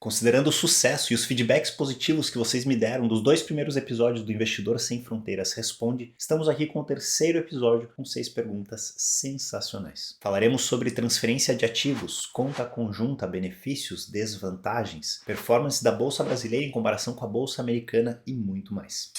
Considerando o sucesso e os feedbacks positivos que vocês me deram dos 2 primeiros episódios do Investidor Sem Fronteiras Responde, estamos aqui com o terceiro episódio com 6 perguntas sensacionais. Falaremos sobre transferência de ativos, conta conjunta, benefícios, desvantagens, performance da Bolsa Brasileira em comparação com a Bolsa Americana e muito mais.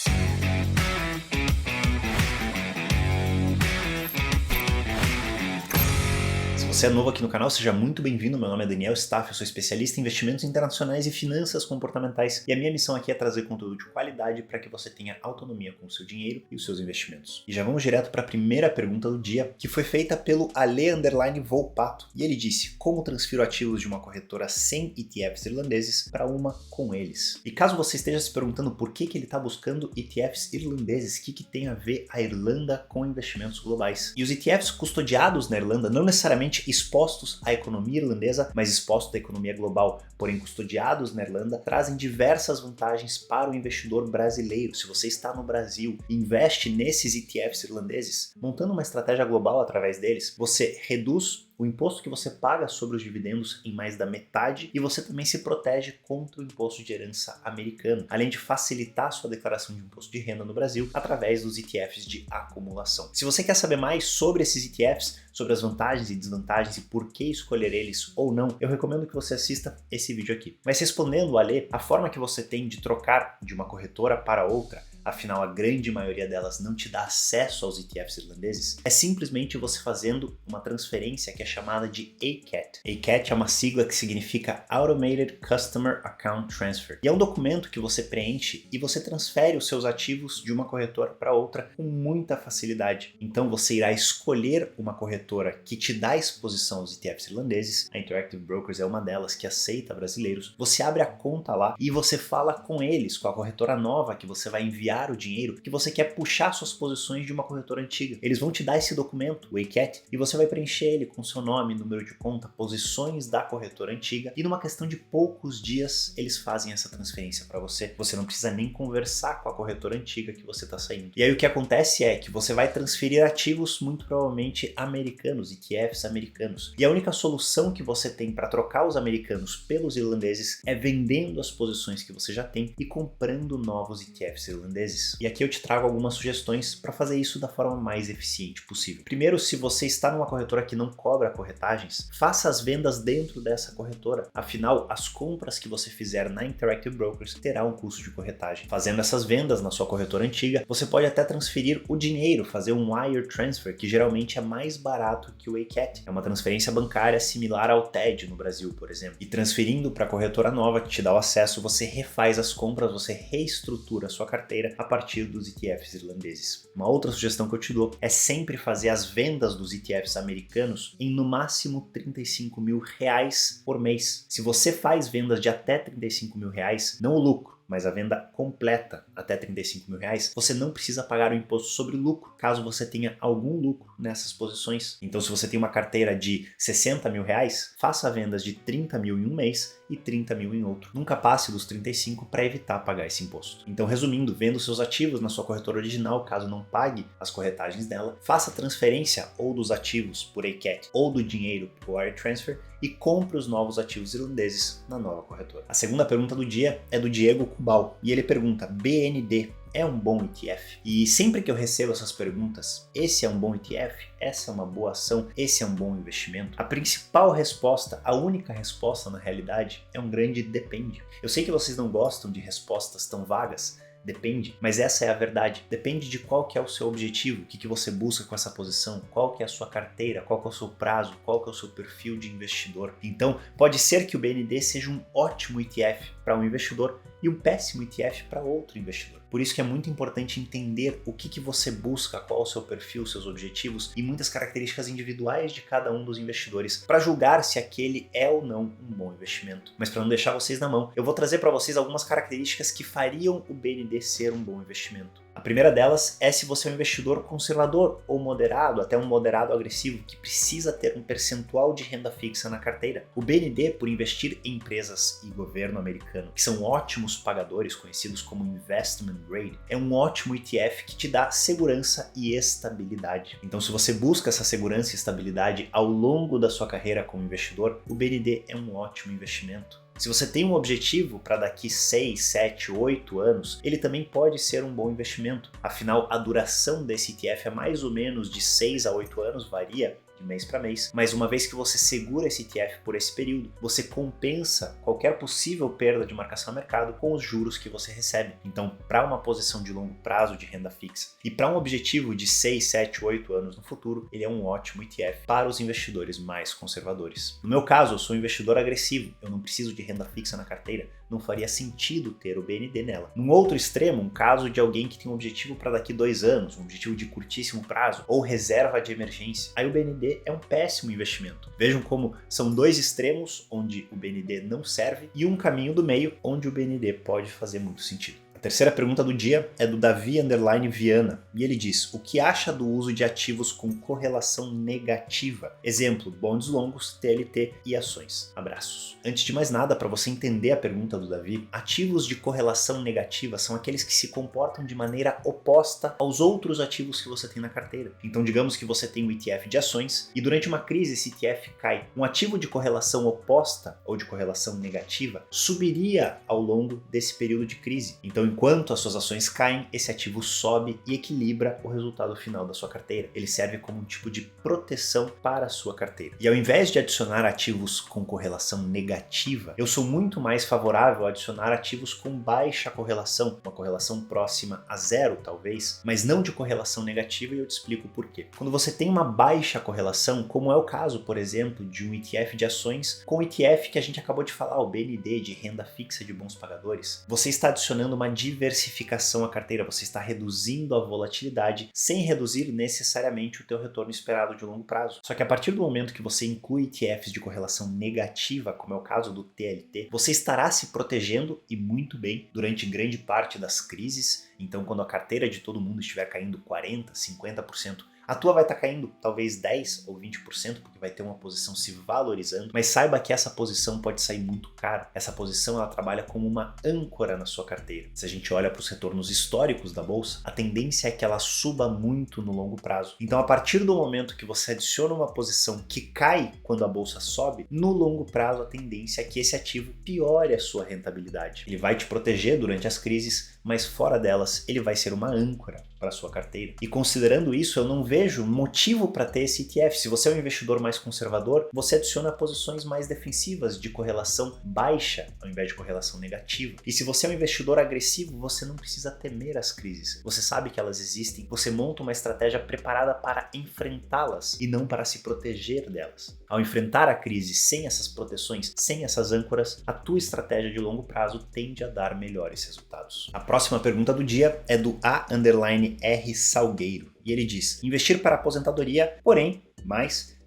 Se você é novo aqui no canal, seja muito bem-vindo. Meu nome é Daniel Staff, eu sou especialista em investimentos internacionais e finanças comportamentais e a minha missão aqui é trazer conteúdo de qualidade para que você tenha autonomia com o seu dinheiro e os seus investimentos. E já vamos direto para a primeira pergunta do dia, que foi feita pelo Ale_Volpato e ele disse: como transfiro ativos de uma corretora sem ETFs irlandeses para uma com eles? E caso você esteja se perguntando por que ele está buscando ETFs irlandeses, o que tem a ver a Irlanda com investimentos globais? E os ETFs custodiados na Irlanda não necessariamente expostos à economia irlandesa, mas expostos à economia global, porém custodiados na Irlanda, trazem diversas vantagens para o investidor brasileiro. Se você está no Brasil e investe nesses ETFs irlandeses, montando uma estratégia global através deles, você reduz o imposto que você paga sobre os dividendos em mais da metade e você também se protege contra o imposto de herança americano, além de facilitar a sua declaração de imposto de renda no Brasil através dos ETFs de acumulação. Se você quer saber mais sobre esses ETFs, sobre as vantagens e desvantagens e por que escolher eles ou não, eu recomendo que você assista esse vídeo aqui. Mas respondendo a Ale, a forma que você tem de trocar de uma corretora para outra, afinal a grande maioria delas não te dá acesso aos ETFs irlandeses, é simplesmente você fazendo uma transferência que é chamada de ACAT. ACAT é uma sigla que significa Automated Customer Account Transfer. E é um documento que você preenche e você transfere os seus ativos de uma corretora para outra com muita facilidade. Então você irá escolher uma corretora que te dá exposição aos ETFs irlandeses, a Interactive Brokers é uma delas que aceita brasileiros, você abre a conta lá e você fala com eles, com a corretora nova que você vai enviar o dinheiro, que você quer puxar suas posições de uma corretora antiga. Eles vão te dar esse documento, o ACAT, e você vai preencher ele com seu nome, número de conta, posições da corretora antiga e numa questão de poucos dias eles fazem essa transferência para você. Você não precisa nem conversar com a corretora antiga que você está saindo. E aí o que acontece é que você vai transferir ativos muito provavelmente americanos, ETFs americanos. E a única solução que você tem para trocar os americanos pelos irlandeses é vendendo as posições que você já tem e comprando novos ETFs irlandeses. E aqui eu te trago algumas sugestões para fazer isso da forma mais eficiente possível. Primeiro, se você está numa corretora que não cobra corretagens, faça as vendas dentro dessa corretora. Afinal, as compras que você fizer na Interactive Brokers terá um custo de corretagem. Fazendo essas vendas na sua corretora antiga, você pode até transferir o dinheiro, fazer um wire transfer, que geralmente é mais barato que o ACAT. É uma transferência bancária similar ao TED no Brasil, por exemplo. E transferindo para a corretora nova que te dá o acesso, você refaz as compras, você reestrutura a sua carteira a partir dos ETFs irlandeses. Uma outra sugestão que eu te dou é sempre fazer as vendas dos ETFs americanos em no máximo 35 mil reais por mês. Se você faz vendas de até 35 mil reais, não o lucro, mas a venda completa até 35 mil reais, você não precisa pagar o imposto sobre lucro, caso você tenha algum lucro nessas posições. Então, se você tem uma carteira de 60 mil reais, faça vendas de 30 mil em um mês e 30 mil em outro. Nunca passe dos 35 para evitar pagar esse imposto. Então, resumindo, venda os seus ativos na sua corretora original, caso não pague as corretagens dela, faça a transferência ou dos ativos por ACAT ou do dinheiro por wire transfer e compre os novos ativos irlandeses na nova corretora. A segunda pergunta do dia é do Diego Cubal e ele pergunta: BND é um bom ETF? E sempre que eu recebo essas perguntas, esse é um bom ETF? Essa é uma boa ação? Esse é um bom investimento? A principal resposta, a única resposta na realidade, é um grande depende. Eu sei que vocês não gostam de respostas tão vagas, depende, mas essa é a verdade. Depende de qual que é o seu objetivo, o que você busca com essa posição, qual que é a sua carteira, qual que é o seu prazo, qual que é o seu perfil de investidor. Então, pode ser que o BND seja um ótimo ETF para um investidor e um péssimo ETF para outro investidor. Por isso que é muito importante entender o que você busca, qual é o seu perfil, seus objetivos e muitas características individuais de cada um dos investidores para julgar se aquele é ou não um bom investimento. Mas para não deixar vocês na mão, eu vou trazer para vocês algumas características que fariam o BND ser um bom investimento. A primeira delas é se você é um investidor conservador ou moderado, até um moderado agressivo, que precisa ter um percentual de renda fixa na carteira. O BND, por investir em empresas e governo americano, que são ótimos pagadores, conhecidos como Investment Grade, é um ótimo ETF que te dá segurança e estabilidade. Então, se você busca essa segurança e estabilidade ao longo da sua carreira como investidor, o BND é um ótimo investimento. Se você tem um objetivo para daqui 6, 7, 8 anos, ele também pode ser um bom investimento. Afinal, a duração desse ETF é mais ou menos de 6 a 8 anos, varia de mês para mês, mas uma vez que você segura esse ETF por esse período, você compensa qualquer possível perda de marcação a mercado com os juros que você recebe. Então, para uma posição de longo prazo de renda fixa e para um objetivo de 6, 7, 8 anos no futuro, ele é um ótimo ETF para os investidores mais conservadores. No meu caso, eu sou um investidor agressivo, eu não preciso de renda fixa na carteira, não faria sentido ter o BND nela. Num outro extremo, um caso de alguém que tem um objetivo para daqui 2 anos, um objetivo de curtíssimo prazo ou reserva de emergência, aí o BND é um péssimo investimento. Vejam como são dois extremos onde o BND não serve e um caminho do meio onde o BND pode fazer muito sentido. A terceira pergunta do dia é do Davi_Viana e ele diz: o que acha do uso de ativos com correlação negativa? Exemplo, bonds longos, TLT e ações. Abraços. Antes de mais nada, para você entender a pergunta do Davi, ativos de correlação negativa são aqueles que se comportam de maneira oposta aos outros ativos que você tem na carteira. Então digamos que você tem um ETF de ações e durante uma crise esse ETF cai. Um ativo de correlação oposta ou de correlação negativa subiria ao longo desse período de crise. Então enquanto as suas ações caem, esse ativo sobe e equilibra o resultado final da sua carteira. Ele serve como um tipo de proteção para a sua carteira. E ao invés de adicionar ativos com correlação negativa, eu sou muito mais favorável a adicionar ativos com baixa correlação, uma correlação próxima a zero talvez, mas não de correlação negativa, e eu te explico por quê. Quando você tem uma baixa correlação, como é o caso, por exemplo, de um ETF de ações com o ETF que a gente acabou de falar, o BND de renda fixa de bons pagadores, você está adicionando uma diversificação à carteira, você está reduzindo a volatilidade sem reduzir necessariamente o teu retorno esperado de longo prazo. Só que a partir do momento que você inclui ETFs de correlação negativa, como é o caso do TLT, você estará se protegendo e muito bem durante grande parte das crises. Então quando a carteira de todo mundo estiver caindo 40%, 50%, a tua vai estar caindo talvez 10% ou 20%, porque vai ter uma posição se valorizando, mas saiba que essa posição pode sair muito cara. Essa posição ela trabalha como uma âncora na sua carteira. Se a gente olha para os retornos históricos da bolsa, a tendência é que ela suba muito no longo prazo. Então a partir do momento que você adiciona uma posição que cai quando a bolsa sobe, no longo prazo a tendência é que esse ativo piore a sua rentabilidade. Ele vai te proteger durante as crises, mas fora delas ele vai ser uma âncora para a sua carteira. E considerando isso, eu não vejo motivo para ter esse ETF. Se você é um investidor mais conservador, você adiciona posições mais defensivas de correlação baixa ao invés de correlação negativa. E se você é um investidor agressivo, você não precisa temer as crises. Você sabe que elas existem, você monta uma estratégia preparada para enfrentá-las e não para se proteger delas. Ao enfrentar a crise sem essas proteções, sem essas âncoras, a tua estratégia de longo prazo tende a dar melhores resultados. A próxima pergunta do dia é do A_R Salgueiro e ele diz: investir para aposentadoria, porém,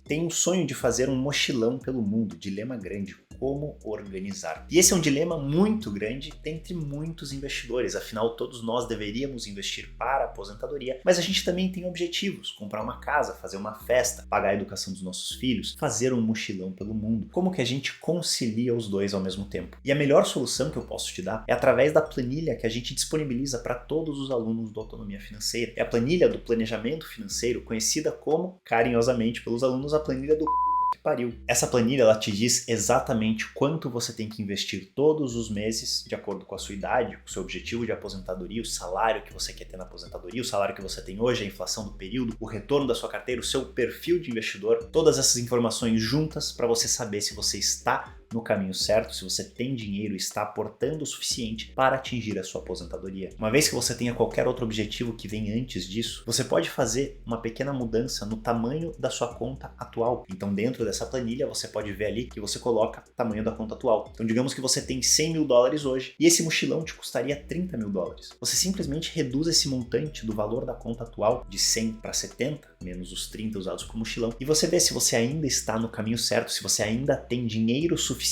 tem um sonho de fazer um mochilão pelo mundo, dilema grande. Como organizar? E esse é um dilema muito grande dentre muitos investidores, afinal todos nós deveríamos investir para a aposentadoria, mas a gente também tem objetivos, comprar uma casa, fazer uma festa, pagar a educação dos nossos filhos, fazer um mochilão pelo mundo. Como que a gente concilia os dois ao mesmo tempo? E a melhor solução que eu posso te dar é através da planilha que a gente disponibiliza para todos os alunos do Autonomia Financeira. É a planilha do planejamento financeiro, conhecida como, carinhosamente pelos alunos, a planilha do que pariu. Essa planilha ela te diz exatamente quanto você tem que investir todos os meses, de acordo com a sua idade, com o seu objetivo de aposentadoria, o salário que você quer ter na aposentadoria, o salário que você tem hoje, a inflação do período, o retorno da sua carteira, o seu perfil de investidor, todas essas informações juntas para você saber se você está no caminho certo, se você tem dinheiro e está aportando o suficiente para atingir a sua aposentadoria. Uma vez que você tenha qualquer outro objetivo que vem antes disso, você pode fazer uma pequena mudança no tamanho da sua conta atual. Então dentro dessa planilha você pode ver ali que você coloca o tamanho da conta atual. Então digamos que você tem $100 mil hoje e esse mochilão te custaria $30 mil. Você simplesmente reduz esse montante do valor da conta atual de 100 para 70, menos os 30 usados para o mochilão, e você vê se você ainda está no caminho certo, se você ainda tem dinheiro suficiente,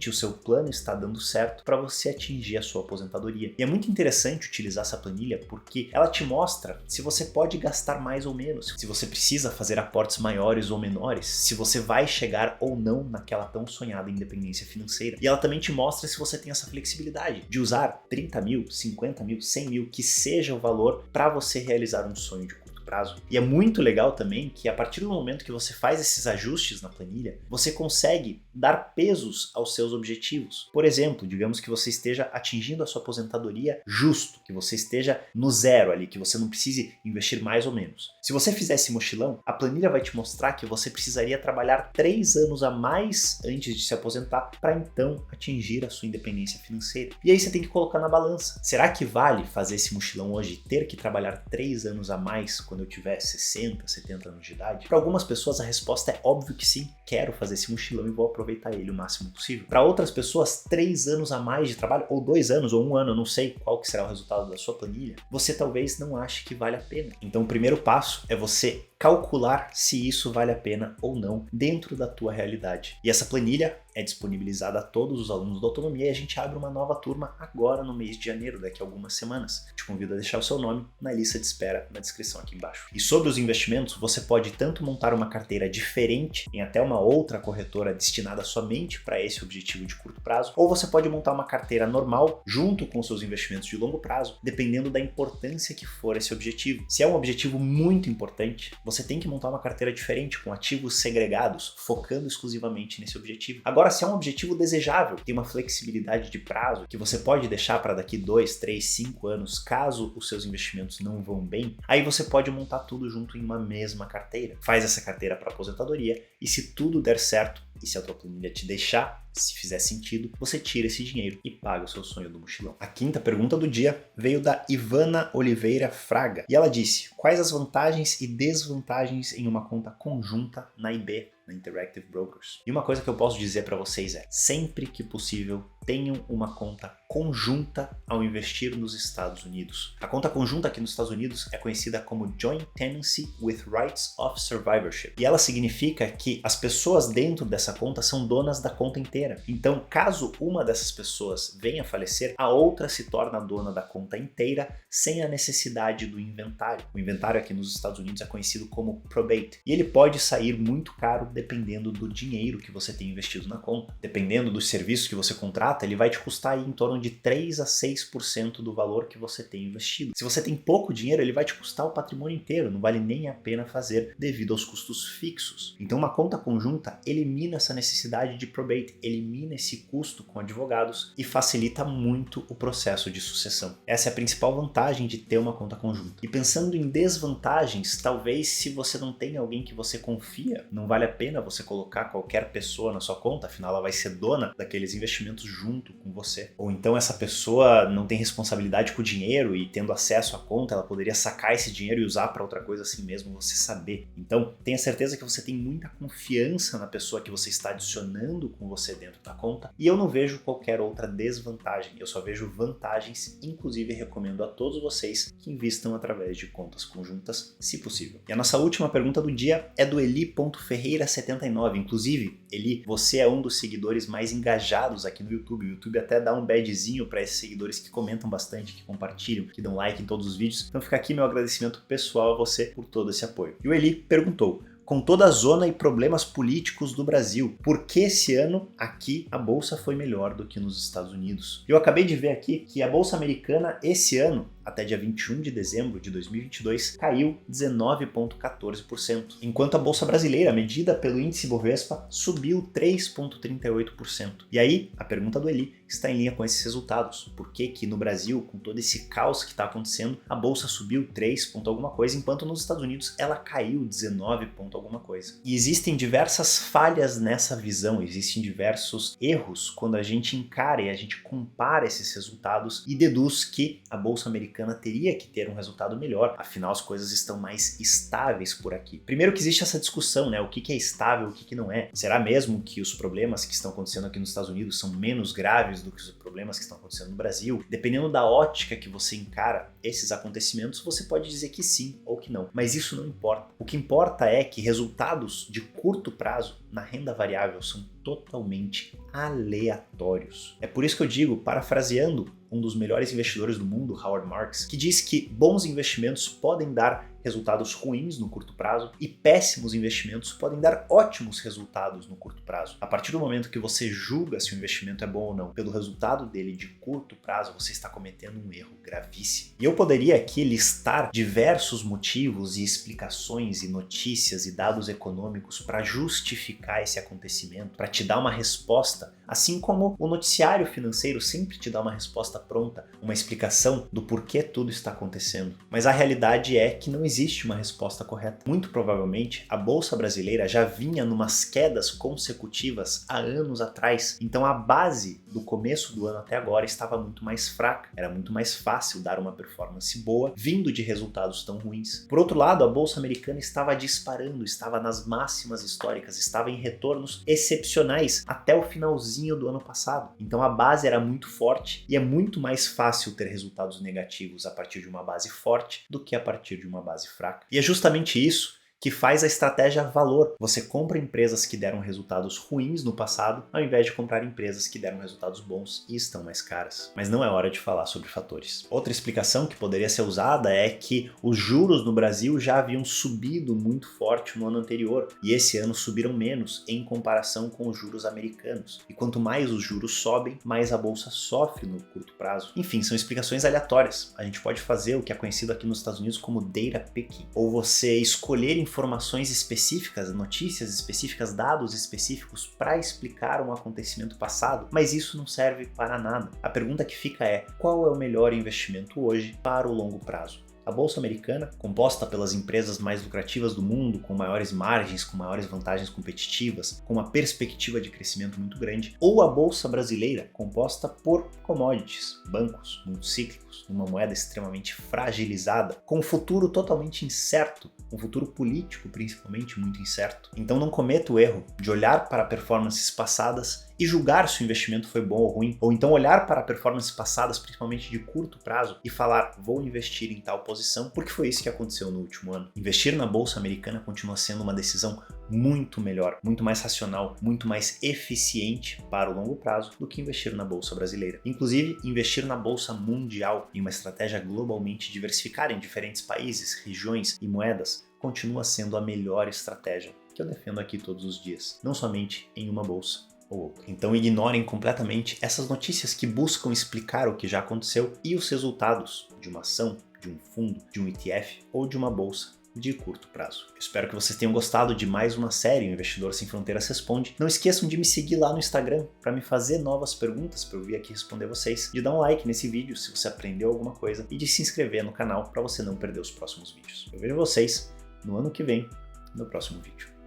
o seu plano está dando certo para você atingir a sua aposentadoria. E é muito interessante utilizar essa planilha porque ela te mostra se você pode gastar mais ou menos, se você precisa fazer aportes maiores ou menores, se você vai chegar ou não naquela tão sonhada independência financeira. E ela também te mostra se você tem essa flexibilidade de usar 30 mil, 50 mil, 100 mil, que seja o valor para você realizar um sonho de curto prazo. E é muito legal também que a partir do momento que você faz esses ajustes na planilha, você consegue dar pesos aos seus objetivos. Por exemplo, digamos que você esteja atingindo a sua aposentadoria justo, que você esteja no zero ali, que você não precise investir mais ou menos. Se você fizer esse mochilão, a planilha vai te mostrar que você precisaria trabalhar 3 anos a mais antes de se aposentar para então atingir a sua independência financeira. E aí você tem que colocar na balança. Será que vale fazer esse mochilão hoje e ter que trabalhar 3 anos a mais quando eu tiver 60, 70 anos de idade? Para algumas pessoas a resposta é óbvio que sim, quero fazer esse mochilão e vou aproveitar ele o máximo possível. Para outras pessoas, 3 anos a mais de trabalho, ou 2 anos, ou 1 ano, eu não sei qual que será o resultado da sua planilha, você talvez não ache que vale a pena. Então o primeiro passo é você calcular se isso vale a pena ou não dentro da tua realidade. E essa planilha é disponibilizada a todos os alunos da Autonomia e a gente abre uma nova turma agora no mês de janeiro, daqui a algumas semanas. Te convido a deixar o seu nome na lista de espera na descrição aqui embaixo. E sobre os investimentos, você pode tanto montar uma carteira diferente em até uma outra corretora destinada somente para esse objetivo de curto prazo, ou você pode montar uma carteira normal junto com seus investimentos de longo prazo, dependendo da importância que for esse objetivo. Se é um objetivo muito importante, você tem que montar uma carteira diferente, com ativos segregados, focando exclusivamente nesse objetivo. Agora, se é um objetivo desejável, tem uma flexibilidade de prazo que você pode deixar para daqui 2, 3, 5 anos, caso os seus investimentos não vão bem, aí você pode montar tudo junto em uma mesma carteira. Faz essa carteira para aposentadoria e se tudo der certo, e se a tua planilha te deixar, se fizer sentido, você tira esse dinheiro e paga o seu sonho do mochilão. A quinta pergunta do dia veio da Ivana Oliveira Fraga. E ela disse: quais as vantagens e desvantagens em uma conta conjunta na IB, na Interactive Brokers? E uma coisa que eu posso dizer para vocês é, sempre que possível, tenham uma conta conjunta ao investir nos Estados Unidos. A conta conjunta aqui nos Estados Unidos é conhecida como Joint Tenancy with Rights of Survivorship. E ela significa que as pessoas dentro dessa conta são donas da conta inteira. Então, caso uma dessas pessoas venha a falecer, a outra se torna dona da conta inteira sem a necessidade do inventário. O inventário aqui nos Estados Unidos é conhecido como probate. E ele pode sair muito caro dependendo do dinheiro que você tem investido na conta. Dependendo dos serviços que você contrata, ele vai te custar aí em torno de 3 a 6% do valor que você tem investido. Se você tem pouco dinheiro, ele vai te custar o patrimônio inteiro, não vale nem a pena fazer devido aos custos fixos. Então uma conta conjunta elimina essa necessidade de probate, elimina esse custo com advogados e facilita muito o processo de sucessão. Essa é a principal vantagem de ter uma conta conjunta. E pensando em desvantagens, talvez se você não tem alguém que você confia, não vale a pena você colocar qualquer pessoa na sua conta, afinal ela vai ser dona daqueles investimentos junto com você. Ou então essa pessoa não tem responsabilidade com o dinheiro e tendo acesso à conta, ela poderia sacar esse dinheiro e usar para outra coisa assim mesmo você saber. Então tenha certeza que você tem muita confiança na pessoa que você está adicionando com você dentro da conta. E eu não vejo qualquer outra desvantagem, eu só vejo vantagens, inclusive recomendo a todos vocês que invistam através de contas conjuntas, se possível. E a nossa última pergunta do dia é do Eli.ferreira79. Inclusive, Eli, você é um dos seguidores mais engajados aqui no YouTube. O YouTube até dá um badzinho para esses seguidores que comentam bastante, que compartilham, que dão like em todos os vídeos. Então fica aqui meu agradecimento pessoal a você por todo esse apoio. E o Eli perguntou: com toda a zona e problemas políticos do Brasil, por que esse ano aqui a bolsa foi melhor do que nos Estados Unidos? Eu acabei de ver aqui que a bolsa americana esse ano, até dia 21 de dezembro de 2022, caiu 19,14%, enquanto a bolsa brasileira, medida pelo índice Bovespa, subiu 3,38%. E aí, a pergunta do Eli está em linha com esses resultados. Por que que no Brasil, com todo esse caos que está acontecendo, a bolsa subiu 3 ponto alguma coisa, enquanto nos Estados Unidos ela caiu 19 ponto alguma coisa? E existem diversas falhas nessa visão, existem diversos erros quando a gente encara e a gente compara esses resultados e deduz que a bolsa americana teria que ter um resultado melhor, afinal as coisas estão mais estáveis por aqui. Primeiro que existe essa discussão, né? O que é estável, o que não é? Será mesmo que os problemas que estão acontecendo aqui nos Estados Unidos são menos graves do que os problemas que estão acontecendo no Brasil? Dependendo da ótica que você encara esses acontecimentos, você pode dizer que sim ou que não, mas isso não importa. O que importa é que resultados de curto prazo na renda variável são totalmente aleatórios. É por isso que eu digo, parafraseando um dos melhores investidores do mundo, Howard Marks, que diz que bons investimentos podem dar resultados ruins no curto prazo e péssimos investimentos podem dar ótimos resultados no curto prazo. A partir do momento que você julga se o investimento é bom ou não pelo resultado dele de curto prazo, você está cometendo um erro gravíssimo. E eu poderia aqui listar diversos motivos e explicações e notícias e dados econômicos para justificar esse acontecimento, para te dar uma resposta, assim como o noticiário financeiro sempre te dá uma resposta pronta, uma explicação do porquê tudo está acontecendo. Mas a realidade é que não existe uma resposta correta. Muito provavelmente a Bolsa Brasileira já vinha numas quedas consecutivas há anos atrás, então a base do começo do ano até agora estava muito mais fraca, era muito mais fácil dar uma performance boa vindo de resultados tão ruins. Por outro lado, a Bolsa Americana estava disparando, estava nas máximas históricas, estava em retornos excepcionais até o finalzinho do ano passado. Então a base era muito forte e é muito mais fácil ter resultados negativos a partir de uma base forte do que a partir de uma base fraca. E é justamente isso que faz a estratégia valor. Você compra empresas que deram resultados ruins no passado, ao invés de comprar empresas que deram resultados bons e estão mais caras. Mas não é hora de falar sobre fatores. Outra explicação que poderia ser usada é que os juros no Brasil já haviam subido muito forte no ano anterior, e esse ano subiram menos em comparação com os juros americanos. E quanto mais os juros sobem, mais a bolsa sofre no curto prazo. Enfim, são explicações aleatórias. A gente pode fazer o que é conhecido aqui nos Estados Unidos como data picking, ou você escolher informações específicas, notícias específicas, dados específicos para explicar um acontecimento passado, mas isso não serve para nada. A pergunta que fica é: qual é o melhor investimento hoje para o longo prazo? A Bolsa Americana, composta pelas empresas mais lucrativas do mundo, com maiores margens, com maiores vantagens competitivas, com uma perspectiva de crescimento muito grande, ou a Bolsa Brasileira, composta por commodities, bancos muito cíclicos, uma moeda extremamente fragilizada, com um futuro totalmente incerto, um futuro político principalmente muito incerto. Então não cometa o erro de olhar para performances passadas e julgar se o investimento foi bom ou ruim, ou então olhar para performances passadas, principalmente de curto prazo, e falar: vou investir em tal posição, porque foi isso que aconteceu no último ano. Investir na Bolsa Americana continua sendo uma decisão muito melhor, muito mais racional, muito mais eficiente para o longo prazo do que investir na Bolsa Brasileira. Inclusive, investir na Bolsa Mundial, em uma estratégia globalmente diversificada em diferentes países, regiões e moedas, continua sendo a melhor estratégia, que eu defendo aqui todos os dias, não somente em uma bolsa ou outra. Então ignorem completamente essas notícias que buscam explicar o que já aconteceu e os resultados de uma ação, de um fundo, de um ETF ou de uma bolsa de curto prazo. Eu espero que vocês tenham gostado de mais uma série, o Investidor Sem Fronteiras Responde. Não esqueçam de me seguir lá no Instagram para me fazer novas perguntas, para eu vir aqui responder vocês, de dar um like nesse vídeo se você aprendeu alguma coisa e de se inscrever no canal para você não perder os próximos vídeos. Eu vejo vocês no ano que vem, no próximo vídeo.